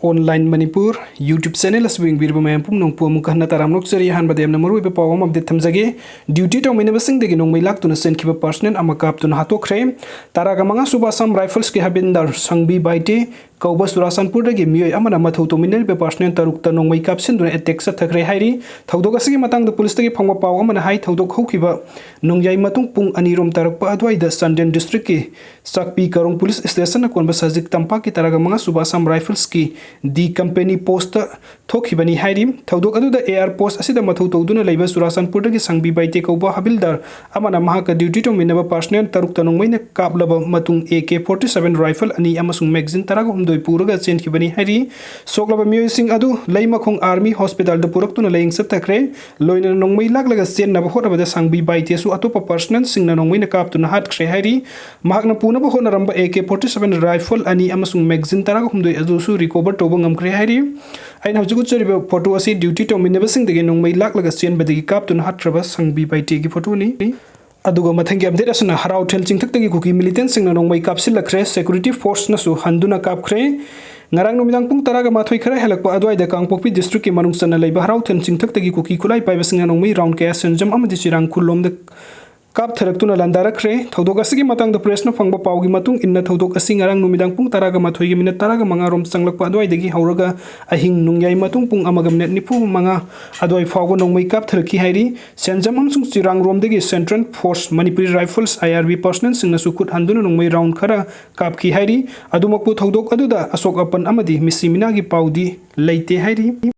Online Manipur YouTube channel aswing birba mayam pum nong pum kahna taram nok seri han badem na maru be pawam update thamjage duty Touminaba Singdagi Nongmei Laktuna Chenkhiba personnel ama Kaptuna Hatokkhre taraga manga subasam rifles ki habindar sangbi baite Kauba Surasanpur dagi miyoi amana mathau tominel be personnel tarukta Nongmei kapsin duna attack sa thakre hairi thaudok asigi matang da police dagi phangwa paw amana hai thaudok haukiba nongjai matung pung anirom tarakpa adwai da Sandian district ki sakpi karong police station na konba sajik tampa ki taraga manga subasam rifles ki di company post thokibani hairi thaudok adu da air post asida mathau toduna leiba Surasanpur dagi sangbi baite kauba habildar amana mahaka duty Touminaba personnel tarukta Nongmei na kaplaba matung AK-47 rifle ani amasung magazine taraga Puraga Chenkhiba hari soklaba miyosing adu leimakhong army hospital da puraktuna leing sathakre loina Nongmei laklaga chen na bahora bada sangbi baite su atopa personnel singna Nongmei na Kaptuna Hatokkhre hari mahakna puna bahona ramba AK-47 rifle ani amasung magazine taraga humdoi adu su recover toba ngamkre hari aina hujugu chariba photo asi duty Touminaba Singdagi Nongmei laklaga chen badagi Kaptuna Hatokkhre sangbi baite gi photo ni aduga mathangi update asuna harau thel chingthak Kuki militant singna Nongmei kapsil lakhre security force nasu handuna kapkhre ngarang numidang pung taraga mathoi khara helakpa adwai da Kangpokpi district ki manung sana leiba harau thel chingthak Kuki khulai paiba singna Nongmei round ka senjam amadi chirang khulom da Kap Tharakhtuna landarakre thaudok asigi matang da press na phangba pawgi matung inna thaudok asi ngarang numidang pung taraga mathoi gi minute taraga manga rom changlakpa adwai dagi hauraga ahing nungyai matung pung amaga minute nipu manga adwai phawgo Nongmei kap tharki hairi senjam amsung chirang rom dagi central force manipuri rifles IRB personnel singna sukut handuna Nongmei round khara kap ki hairi adumakpu thaudok aduda asok apan amadi misimina gi pawdi leite hairi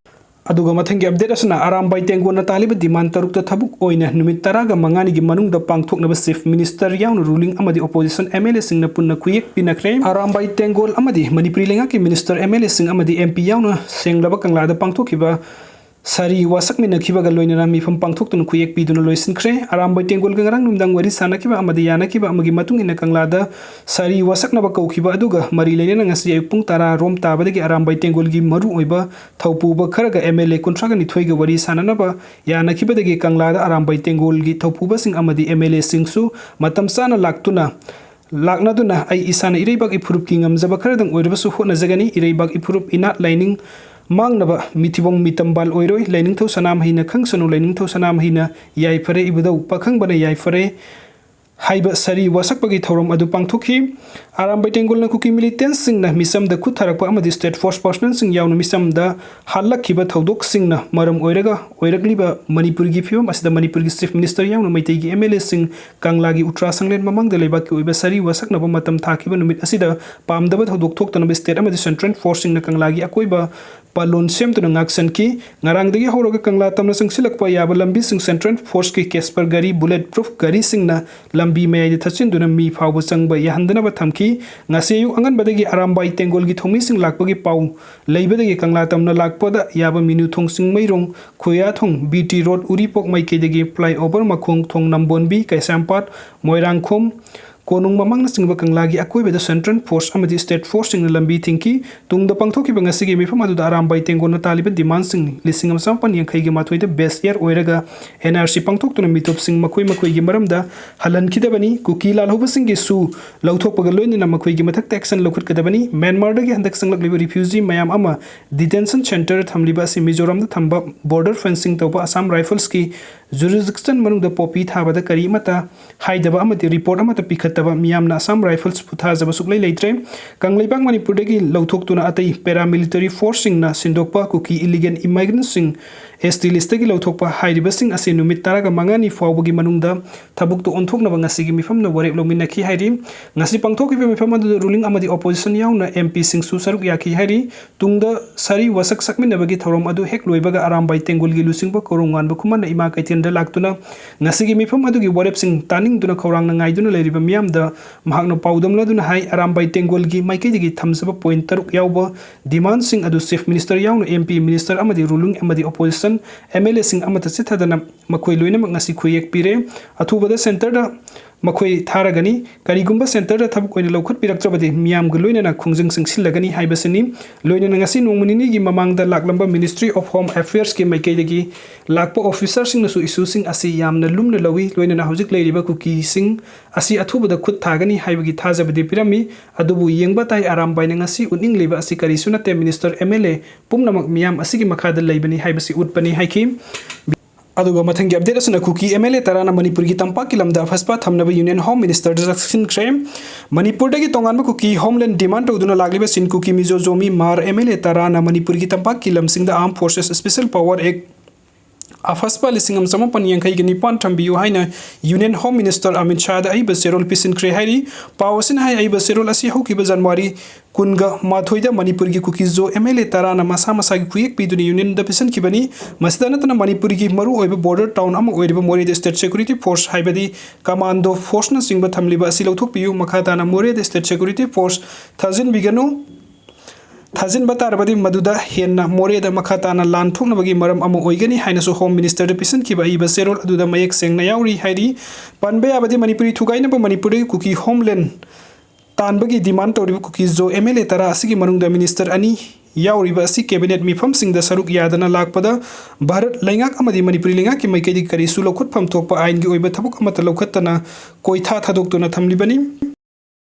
aduga mathangi update asna aram bai tengo na taliba demand tarukta thabuk oina numit taraga mangani gi manung da pangthoknaba chief minister yaun ruling amadi opposition MLA singna punna khuyek pinakre aram bai tengol amadi manipuri lenga ki minister MLA sing amadi MP yauna senglaba kangla da pangthokhiba sari wasak mina khiba ga loina mifam pangthok tun khuyek pi dun loisin khre aram bai tengol ga ngarang numdang wari sana khiba amadi yana khiba amagi matung ina kangla da sari wasak na ba kau khiba aduga mari leina ngasi ayupung tara rom tabadagi aram bai tengol gi maru oiba thaupu ba kharaga MLA kontraga ni thoi ga wari sana na ba yana khiba dagi kangla da aram bai tengol gi thaupu ba sing amadi MLA singsu matam sana laktuna lakna duna ai isana ireibak ipurup ki ngamjaba kharadang oirba su hona jagani ireibak ipurup ina lining mangnaba mitibong mitambal oiroi laining thau sanam hina khangsanu laining thau sanam hina yai fare ibudau pakhang bana yai fare haiba sari wasakpagi thorom adu pangthokhi aram bai tengol na Kuki militant singna misam da khutharakpa amadi state force personnel sing yauna misam da halakhiba thaudok singna maram oiraga oiragliba manipur gi phibam asida manipur gi chief minister yauna maitai gi MLA sing kangla gi utra sanglen mamang da leiba ki oiba sari wasakna ba matam thakhiba numit asida pamdaba thaudok thoktanaba state amadi central force singna kangla gi akoiba palon sem tuna ngaksan ki ngarang dagi horoga kangla tamna singsilakpa yaba lambi sing central force ki Casper gari bullet proof gari singna lambi mayai thachin duna mi phawba changba yahandana ba thamki ngase yu angan badagi aram bai tengol gi thomi sing lakpagi paw leibadagi kangla tamna lakpada yaba minu thong sing mairong khoya thong BT road uripok maike dagi flyover makhong thong nambonbi kaisampat moirang khom konung mamang na singba kanglagi akoi beda central force amadi state force sing lambi thinki tungda pangthoki banga sigi mifam adu aram bai tengo na taliba demand sing lising amsam pan yang khaigi mathoi de best year oiraga NRC pangthok tuna mitop sing makhoi gi maramda halan khidabani Kuki lal hoba sing gi su lauthok pagal loin na makhoi gi mathak action lokhut kadabani Myanmar dagi handak sanglak liba refugee mayam ama detention center thamliba si Mizoram da thamba border fencing toba Assam rifles ki jurisdiction manung da popi thaba da kari mata haidaba amati report amata pikhataba miyamna Assam rifles putha jaba suklai leitre kangleibak Manipur dagi lauthok tuna atai paramilitary force sing na sindokpa Kuki illegal immigrants sing ST list dagi lauthokpa hairiba sing ase numit taraga mangani fawbagi manungda thabuk to onthok na ngasi gi mifam na warep lomina ki hairi ngasi pangthok gi mifam adu ruling amadi opposition yauna MP sing su saruk yakhi hairi tungda sari wasak sakmin nabagi thorom adu hek loibaga aram bai tengol gi lusing ba korongan ba kuman ima kaiten da laktuna ngasi gi mifam adu gi warep sing taning duna khawrang na ngai duna leiriba miyam da mahakno paudam la duna hai aram bai tengol gi maike digi thamsaba point taruk yauba demand sing adu chief minister yauna MP minister amadi ruling amadi opposition MLA sing amata sithadana makhoi loina ngasi khuyek pire athubada center da मखोई थारगनी करीगुंबा centre दा थबक ओइना लौखत पिरक्त्रबदि मियाम ग लोइनना खुंजंग सिंगसिलगनी हाइबसनी लोइनना ngasi नोंमनिनि gi mamang da laklamba Ministry of Home Affairs ki maikaidagi lakpa officer sing nasu issue sing asi yamna lumna lawi loinana hojik leiriba Kuki sing asi athubada khut thagani haibagi thajabadi pirami adubu yengba tai aram baina ngasi uning leba asi kari sunate minister MLA pumnamak miyam asigi makhada leibani haibasi utpani haiki aduga mathangi update asna Kuki MLA tarana manipur gi tampa ki lamda phaspa thamnaba union home minister direction crem manipur dagi tonganba Kuki homeland demand toduna lagliba sin Kuki mizo zomi mar MLA tarana manipur gi tampa ki lamsing da armed forces special power act afaspa lisingam samapan yangkai gi nipan thambiu haina union home minister Amit Shah da ai baserol pisin kre hairi pawasin hai ai baserol asi hoki ba January kunga mathoida manipur gi Kuki zo MLA tarana masa masa gi kuyek piduni union da pisan kibani masdanatna manipur gi maru oiba border town am oiriba More state security force haibadi commando force na singba thamliba asi lauthok piu makata na More state security force thazin biganu thazin batarabadi maduda henna More da makata na lan thokna bagi maram am oigani haina so home minister da pisan kiba iba serol aduda mayek sengna yauri hairi panbe abadi manipuri thugaina ba manipur gi Kuki homeland तानबगी demand तौरिब Kuki जो MLA तरा असगी मनुंगदा minister अनि याउरिबा असि cabinet मिफम सिंगदा सरुक यादना लाकपदा भारत लैंगाक अमदि मणिपुरी लैंगाक की मैकैदि करी सुलौखुत फम थोकपा आइन की ओइबा थबुक अमत लौखतना कोइथा थादोक्तुना थमलिबनी।